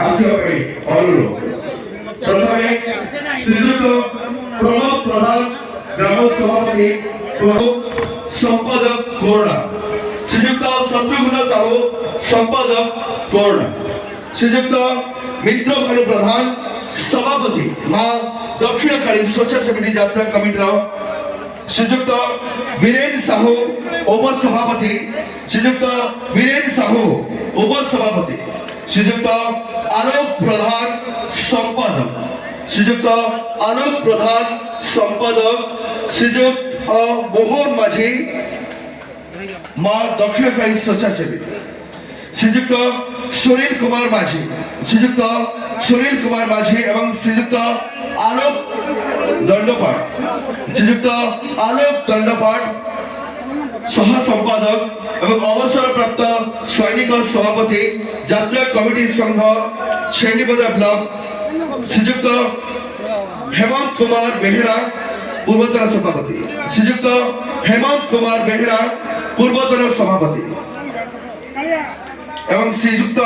ଆସିବା ପାଇଁ ଅନୁରୋଧ। ପ୍ରଥମେ ଶ୍ରୀଯୁକ୍ତ ପ୍ରମୋଦ ପ୍ରଧାନ ଗ୍ରାମ ସଭାପତି ସମ୍ପାଦକ କୋରଡ଼ା, ଶ୍ରୀଯୁକ୍ତ ଶତ୍ରୁଘ୍ନ ସାହୁ ସମ୍ପାଦକ କୋରଡ଼ା, ଶ୍ରୀଯୁକ୍ତ ମିତ୍ର ଭାନୁ ପ୍ରଧାନ ସଭାପତି ମା ଦକ୍ଷିଣକାଳୀ ସ୍ୱେଚ୍ଛାସେବୀ ଯାତ୍ରା କମିଟିର, ଶ୍ରୀଯୁକ୍ତ ବୀରେନ୍ଦ୍ର ସାହୁ ଉପସଭାପତି, ଶ୍ରୀଯୁକ୍ତ ବୀରେନ୍ଦ୍ର ସାହୁ ଉପସଭାପତି, ଶ୍ରୀଯୁକ୍ତ ଆଲୋକ ପ୍ରଧାନ ସମ୍ପାଦକ, ଶ୍ରୀଯୁକ୍ତ ଆଲୋକ ପ୍ରଧାନ ସମ୍ପାଦକ, ଶ୍ରୀଯୁକ୍ତ ମୋହନ ମାଝୀ ମା ଦକ୍ଷିଣକାଳୀ ସ୍ୱେଚ୍ଛାସେବୀ, ଶ୍ରୀଯୁକ୍ତ ସୁନୀଲ କୁମାର ମାଝୀ, ଶ୍ରୀଯୁକ୍ତ ସୁନୀଲ କୁମାର ମାଝୀ ଏବଂ ଶ୍ରୀଯୁକ୍ତ ଆଲୋକ ଦଣ୍ଡପାଠ, ଶ୍ରୀଯୁକ୍ତ ଆଲୋକ ଦଣ୍ଡପାଠ সহ সম্পাদক এবং অবসরপ্রাপ্ত সৈনিক সভাপতি যাত্রা কমিটি সংঘ শ্রেণীপদা ব্লক, শ্রীযুক্ত হেমন্ত কুমার বেহেরা পূর্বতন সভাপতি, শ্রীযুক্ত হেমন্ত কুমার বেহেরা পূর্বতন সভাপতি এবং শ্রীযুক্ত